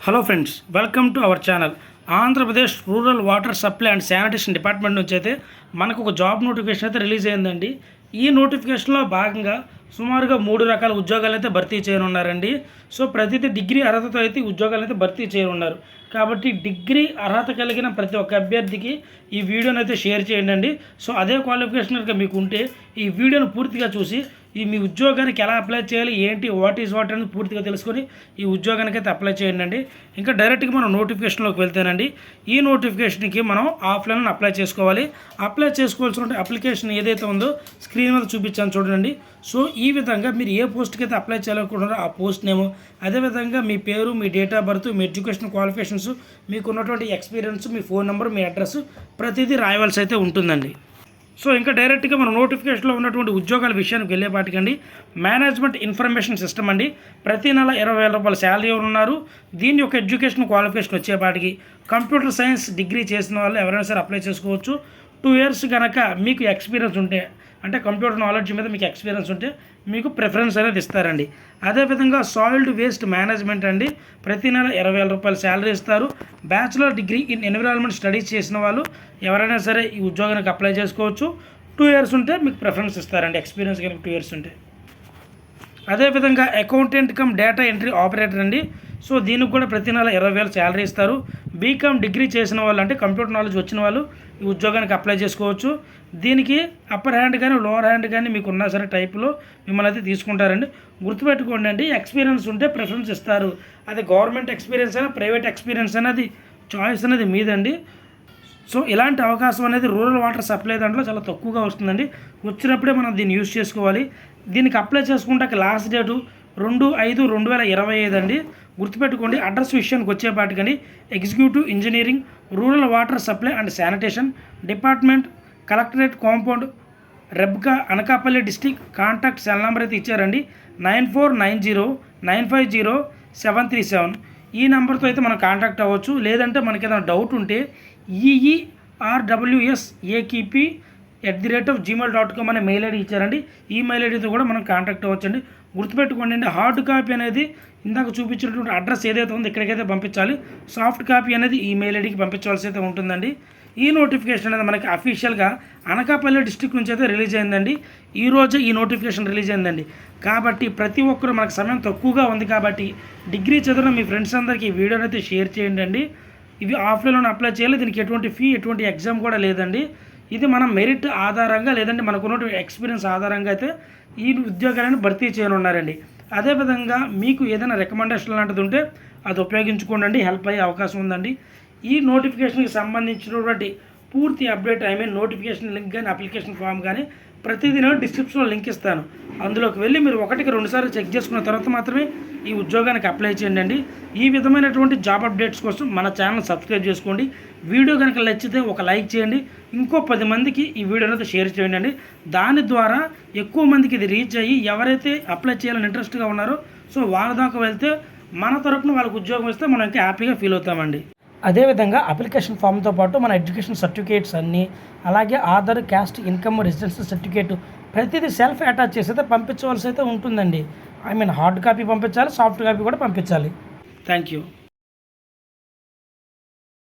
Hello friends, welcome to our channel. Andhra Pradesh rural water supply and sanitation department నుంచి అయితే మనకు ఒక జాబ్ నోటిఫికేషన్ అయితే రిలీజ్ అయిందండి. ఈ నోటిఫికేషన్లో భాగంగా సుమారుగా 3 రకాల ఉద్యోగాలు అయితే భర్తీ చేయనున్నారండి. సో ప్రతిదీ డిగ్రీ అర్హతతో అయితే ఉద్యోగాలు అయితే భర్తీ చేయనున్నారు. కాబట్టి డిగ్రీ అర్హత కలిగిన ప్రతి ఒక్క అభ్యర్థికి ఈ వీడియోని అయితే షేర్ చేయండి. సో అదే క్వాలిఫికేషన్ కనుక మీకు ఉంటే ఈ వీడియోను పూర్తిగా చూసి మీ ఉద్యోగానికి ఎలా అప్లై చేయాలి, ఏంటి, వాట్ అనేది పూర్తిగా తెలుసుకొని ఈ ఉద్యోగానికి అయితే అప్లై చేయండి. ఇంకా డైరెక్ట్గా మనం నోటిఫికేషన్లోకి వెళ్తేనండి, ఈ నోటిఫికేషన్కి మనం ఆఫ్లైన్ అప్లై చేసుకోవాలి. అప్లై చేసుకోవాల్సిన అప్లికేషన్ ఏదైతే ఉందో స్క్రీన్ మీద చూపించాను చూడండి. సో ఈ విధంగా మీరు ఏ పోస్ట్కి అయితే అప్లై చేయాలనుకుంటున్నారో ఆ పోస్ట్ నేమ్, అదేవిధంగా మీ పేరు, మీ డేట్ ఆఫ్ బర్త్, మీ ఎడ్యుకేషన్ క్వాలిఫికేషన్స్, మీకు ఉన్నటువంటి ఎక్స్పీరియన్స్, మీ ఫోన్ నెంబర్, మీ అడ్రస్ ప్రతిదీ రాయవలసి అయితే ఉంటుందండి. సో ఇంకా డైరెక్ట్గా మన నోటిఫికేషన్లో ఉన్నటువంటి ఉద్యోగాల విషయానికి వెళ్ళేపాటికండి, మేనేజ్మెంట్ ఇన్ఫర్మేషన్ సిస్టమ్ అండి. ప్రతి నెల 20,000 రూపాయల శాలరీ ఉన్నారు. దీని యొక్క ఎడ్యుకేషన్ క్వాలిఫికేషన్ వచ్చేపాటికి కంప్యూటర్ సైన్స్ డిగ్రీ చేసిన వాళ్ళు ఎవరైనా సరే అప్లై చేసుకోవచ్చు. 2 years కనుక మీకు ఎక్స్పీరియన్స్ ఉంటే, అంటే కంప్యూటర్ నాలెడ్జ్ మీద మీకు ఎక్స్పీరియన్స్ ఉంటే మీకు ప్రిఫరెన్స్ అనేది ఇస్తారండి. అదేవిధంగా సాయిల్డ్ వేస్ట్ మేనేజ్మెంట్ అండి, ప్రతి నెల 20,000 రూపాయల శాలరీ ఇస్తారు. Bachelor degree in environment studies చేసిన వాళ్ళు ఎవరైనా సరే ఈ ఉద్యోగానికి అప్లై చేసుకోవచ్చు. 2 years ఉంటే మీకు ప్రిఫరెన్స్ ఇస్తారండి, ఎక్స్పీరియన్స్ కనుక 2 years ఉంటే. అదేవిధంగా accountant come data entry operator అండి. సో దీనికి కూడా ప్రతి నెల 20,000 శాలరీ ఇస్తారు. బీకామ్ డిగ్రీ చేసిన వాళ్ళు, అంటే కంప్యూటర్ నాలెడ్జ్ వచ్చిన వాళ్ళు ఈ ఉద్యోగానికి అప్లై చేసుకోవచ్చు. దీనికి అప్పర్ హ్యాండ్ కానీ లోవర్ హ్యాండ్ కానీ మీకు ఉన్నా సరే టైప్లో మిమ్మల్ని అయితే తీసుకుంటారండి. గుర్తుపెట్టుకోండి అండి, ఎక్స్పీరియన్స్ ఉంటే ప్రిఫరెన్స్ ఇస్తారు. అది గవర్నమెంట్ ఎక్స్పీరియన్స్ అయినా ప్రైవేట్ ఎక్స్పీరియన్స్ అనేది చాయిస్ అనేది మీదండి. సో ఇలాంటి అవకాశం అనేది రూరల్ వాటర్ సప్లై దాంట్లో చాలా తక్కువగా వస్తుందండి. వచ్చినప్పుడే మనం దీన్ని యూజ్ చేసుకోవాలి. దీనికి అప్లై చేసుకుంటే లాస్ట్ డేటు 2/5/2025 అండి. గుర్తుపెట్టుకోండి. అడ్రస్ విషయానికి వచ్చేపాటికని executive engineering, rural water supply and sanitation department, collectorate compound, Rebaka, Anakapalli district. Contact cell number అయితే ఇచ్చారండి, 9490950737. ఈ నెంబర్తో అయితే మనం కాంటాక్ట్ అవ్వచ్చు. లేదంటే మనకి ఏదైనా డౌట్ ఉంటే EERWSAKP@gmail.com అనే మెయిల్ ఐడి ఇచ్చారండి. ఈ మెయిల్ ఐడితో కూడా మనం కాంటాక్ట్ అవ్వచ్చండి. గుర్తుపెట్టుకోండి అండి, హార్డ్ కాపీ అనేది ఇందాక చూపించినటువంటి అడ్రస్ ఏదైతే ఉందో ఇక్కడికైతే పంపించాలి. సాఫ్ట్ కాపీ అనేది ఈ మెయిల్ ఐడికి పంపించవలసి అయితే ఉంటుందండి. ఈ నోటిఫికేషన్ అనేది మనకి అఫీషియల్గా అనకాపల్లి డిస్ట్రిక్ట్ నుంచి అయితే రిలీజ్ అయిందండి. ఈరోజు ఈ నోటిఫికేషన్ రిలీజ్ అయిందండి. కాబట్టి ప్రతి ఒక్కరు, మనకు సమయం తక్కువగా ఉంది కాబట్టి డిగ్రీ చదివిన మీ ఫ్రెండ్స్ అందరికీ ఈ వీడియోని అయితే షేర్ చేయండి. ఇవి ఆఫ్లైన్లో అప్లై చేయాలి. దీనికి ఎటువంటి ఫీ, ఎటువంటి ఎగ్జామ్ కూడా లేదండి. ఇది మనం మెరిట్ ఆధారంగా, లేదంటే మనకున్నటువంటి ఎక్స్పీరియన్స్ ఆధారంగా అయితే ఈ ఉద్యోగాలను భర్తీ చేయనున్నారండి. అదేవిధంగా మీకు ఏదైనా రికమెండేషన్ లాంటిది ఉంటే అది ఉపయోగించుకోండి, హెల్ప్ అయ్యే అవకాశం ఉందండి. ఈ నోటిఫికేషన్కి సంబంధించినటువంటి పూర్తి అప్డేట్, నోటిఫికేషన్ లింక్ కానీ అప్లికేషన్ ఫామ్ కానీ ప్రతిదీ నేను డిస్క్రిప్షన్లో లింక్ ఇస్తాను. అందులోకి వెళ్ళి మీరు 1-2 సార్లు చెక్ చేసుకున్న తర్వాత మాత్రమే ఈ ఉద్యోగానికి అప్లై చేయండి. ఈ విధమైనటువంటి జాబ్ అప్డేట్స్ కోసం మన ఛానల్ సబ్స్క్రైబ్ చేసుకోండి. వీడియో కనుక నచ్చితే ఒక లైక్ చేయండి. ఇంకో 10 మందికి ఈ వీడియోని అయితే షేర్ చేయండి. దాని ద్వారా ఎక్కువ మందికి ఇది రీచ్ అయ్యి ఎవరైతే అప్లై చేయాలని ఇంట్రెస్ట్గా ఉన్నారో సో వాళ్ళ దాకా వెళ్తే మన తరపున వాళ్ళకి ఉద్యోగం ఇస్తే మనం ఇంకా హ్యాపీగా ఫీల్ అవుతామండి. అదేవిధంగా అప్లికేషన్ ఫామ్తో పాటు మన ఎడ్యుకేషన్ సర్టిఫికేట్స్ అన్నీ, అలాగే Aadhaar, caste, income, residence certificate ప్రతిదీ సెల్ఫ్ అటాచ్ చేసి అయితే పంపించవలసి అయితే ఉంటుందండి. హార్డ్ కాపీ పంపించాలి, సాఫ్ట్ కాపీ కూడా పంపించాలి. Thank you.